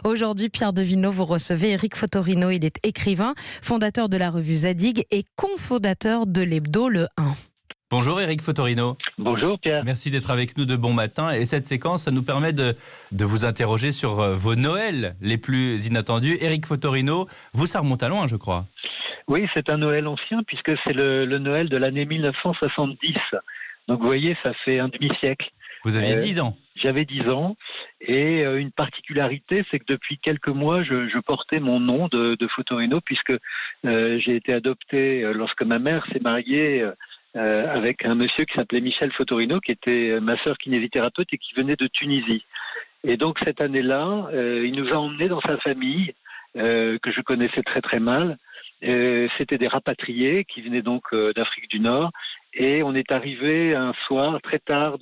Aujourd'hui, Pierre de Villeneuve, vous recevez Éric Fotorino. Il est écrivain, fondateur de la revue Zadig et cofondateur de l'hebdo Le 1. Bonjour Éric Fotorino. Bonjour Pierre. Merci d'être avec nous de bon matin. Et cette séquence, ça nous permet de vous interroger sur vos Noëls les plus inattendus. Éric Fotorino, vous, ça remonte à loin, je crois. Oui, c'est un Noël ancien puisque c'est le Noël de l'année 1970. Donc vous voyez, ça fait un demi-siècle. Vous aviez 10 ans. J'avais 10 ans et une particularité, c'est que depuis quelques mois, je portais mon nom de Fotorino puisque j'ai été adopté lorsque ma mère s'est mariée avec un monsieur qui s'appelait Michel Fotorino, qui était ma sœur kinésithérapeute et qui venait de Tunisie. Et donc cette année-là, il nous a emmenés dans sa famille, que je connaissais très très mal. C'était des rapatriés qui venaient donc d'Afrique du Nord. Et on est arrivé un soir, très tard,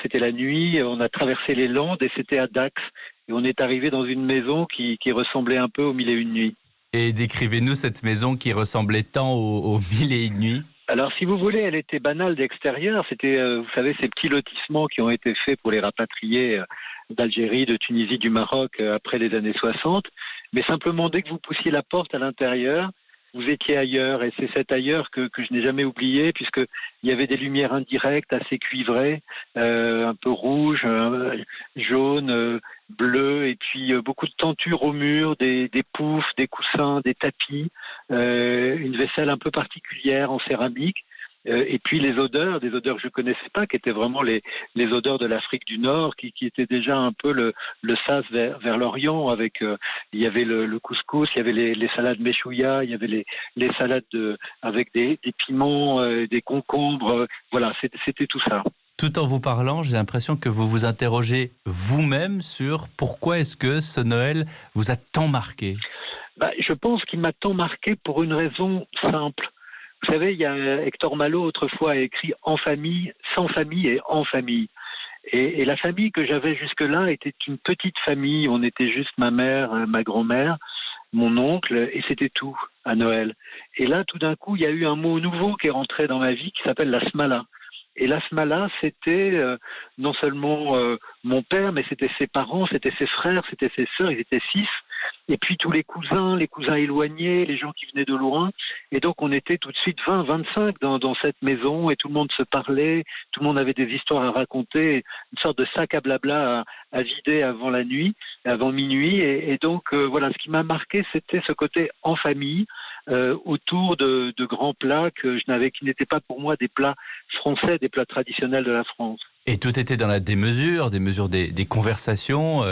c'était la nuit, on a traversé les Landes et c'était à Dax. Et on est arrivé dans une maison qui ressemblait un peu aux Mille et une nuits. Et décrivez-nous cette maison qui ressemblait tant aux Mille et une nuits. Alors, si vous voulez, elle était banale d'extérieur. C'était, vous savez, ces petits lotissements qui ont été faits pour les rapatriés d'Algérie, de Tunisie, du Maroc après les années 60. Mais simplement, dès que vous poussiez la porte à l'intérieur, vous étiez ailleurs. Et c'est cet ailleurs que je n'ai jamais oublié, puisqu'il y avait des lumières indirectes assez cuivrées, un peu rouges, jaunes, bleues, et puis beaucoup de tentures au mur, des poufs, des coussins, des tapis, une vaisselle un peu particulière en céramique. Et puis des odeurs que je connaissais pas, qui étaient vraiment les odeurs de l'Afrique du Nord, qui étaient déjà un peu le sas vers l'Orient. Avec il y avait le couscous, il y avait les salades meshouya, il y avait les salades avec des piments, des concombres. Voilà, c'était tout ça. Tout en vous parlant, j'ai l'impression que vous vous interrogez vous-même sur pourquoi est-ce que ce Noël vous a tant marqué. Je pense qu'il m'a tant marqué pour une raison simple. Vous savez, il y a Hector Malot autrefois a écrit « En famille, sans famille et en famille ». Et la famille que j'avais jusque-là était une petite famille. On était juste ma mère, ma grand-mère, mon oncle, et c'était tout à Noël. Et là, tout d'un coup, il y a eu un mot nouveau qui est rentré dans ma vie qui s'appelle la smala. Et la smala, c'était non seulement mon père, mais c'était ses parents, c'était ses frères, c'était ses sœurs, ils étaient 6. Et puis tous les cousins éloignés, les gens qui venaient de loin. Et donc on était tout de suite 20, 25 dans cette maison et tout le monde se parlait, tout le monde avait des histoires à raconter, une sorte de sac à blabla à vider avant la nuit, avant minuit. Et donc voilà, ce qui m'a marqué, c'était ce côté en famille, autour de grands plats qui n'étaient pas pour moi des plats français, des plats traditionnels de la France. Et tout était dans la démesure, des conversations,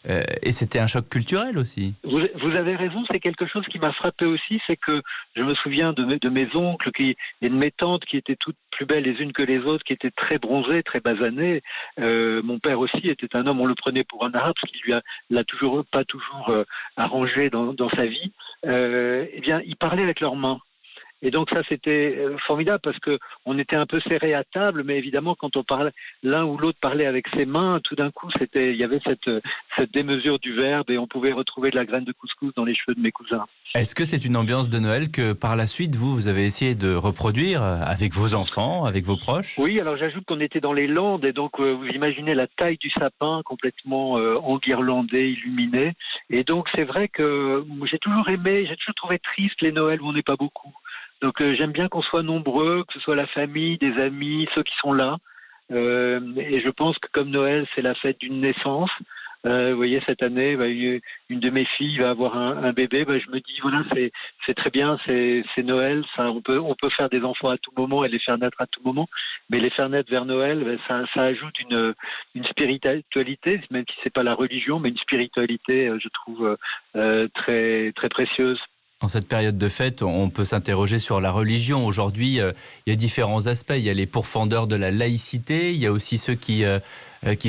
et c'était un choc culturel aussi. Vous avez raison, c'est quelque chose qui m'a frappé aussi, c'est que je me souviens de mes oncles et de mes tantes qui étaient toutes plus belles les unes que les autres, qui étaient très bronzées, très basanées. Mon père aussi était un homme, on le prenait pour un arabe, parce qu'il l'a pas toujours arrangé dans sa vie. Eh bien, ils parlaient avec leurs mains. Et donc ça, c'était formidable parce que on était un peu serrés à table, mais évidemment, quand on parlait, l'un ou l'autre parlait avec ses mains, tout d'un coup, il y avait cette démesure du verbe et on pouvait retrouver de la graine de couscous dans les cheveux de mes cousins. Est-ce que c'est une ambiance de Noël que par la suite, vous avez essayé de reproduire avec vos enfants, avec vos proches ? Oui, alors j'ajoute qu'on était dans les Landes et donc vous imaginez la taille du sapin complètement enguirlandé, illuminé. Et donc c'est vrai que j'ai toujours trouvé triste les Noëls où on n'est pas beaucoup. Donc j'aime bien qu'on soit nombreux, que ce soit la famille, des amis, ceux qui sont là. Et je pense que comme Noël, c'est la fête d'une naissance. Vous voyez, cette année, une de mes filles va avoir un bébé. Je me dis, voilà, c'est très bien, c'est Noël. Ça, on peut faire des enfants à tout moment et les faire naître à tout moment. Mais les faire naître vers Noël, ça ajoute une spiritualité, même si c'est pas la religion, mais une spiritualité, je trouve, très, très précieuse. En cette période de fête, on peut s'interroger sur la religion. Aujourd'hui, il y a différents aspects. Il y a les pourfendeurs de la laïcité, il y a aussi ceux qui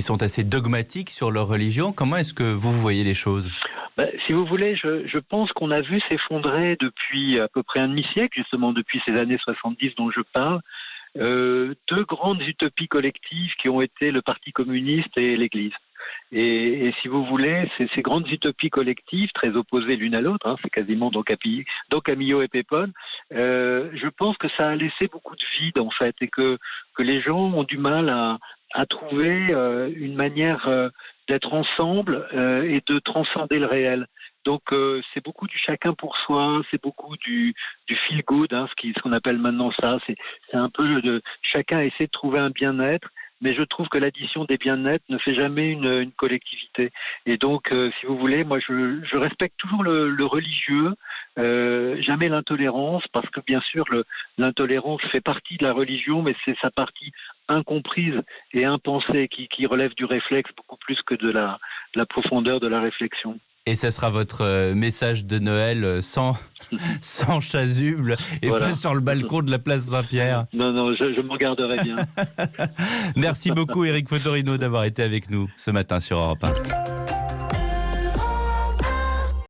sont assez dogmatiques sur leur religion. Comment est-ce que vous voyez les choses ? Si vous voulez, je pense qu'on a vu s'effondrer depuis à peu près un demi-siècle, justement depuis ces années 70 dont je parle, deux grandes utopies collectives qui ont été le Parti communiste et l'Église. Et si vous voulez, ces grandes utopies collectives, très opposées l'une à l'autre, c'est quasiment Don Camillo et Pépone, je pense que ça a laissé beaucoup de vide en fait, et que les gens ont du mal à trouver une manière d'être ensemble et de transcender le réel. Donc c'est beaucoup du chacun pour soi, c'est beaucoup du feel good, ce qu'on appelle maintenant ça. C'est un peu de chacun essaie de trouver un bien-être. Mais je trouve que l'addition des bien-être ne fait jamais une collectivité. Et donc, si vous voulez, moi, je respecte toujours le religieux, jamais l'intolérance, parce que bien sûr, l'intolérance fait partie de la religion, mais c'est sa partie incomprise et impensée qui relève du réflexe beaucoup plus que de la profondeur de la réflexion. Et ça sera votre message de Noël sans chasuble et Voilà. pas sur le balcon de la place Saint-Pierre. Non, je m'en garderai bien. Merci beaucoup Éric Fotorino d'avoir été avec nous ce matin sur Europe 1.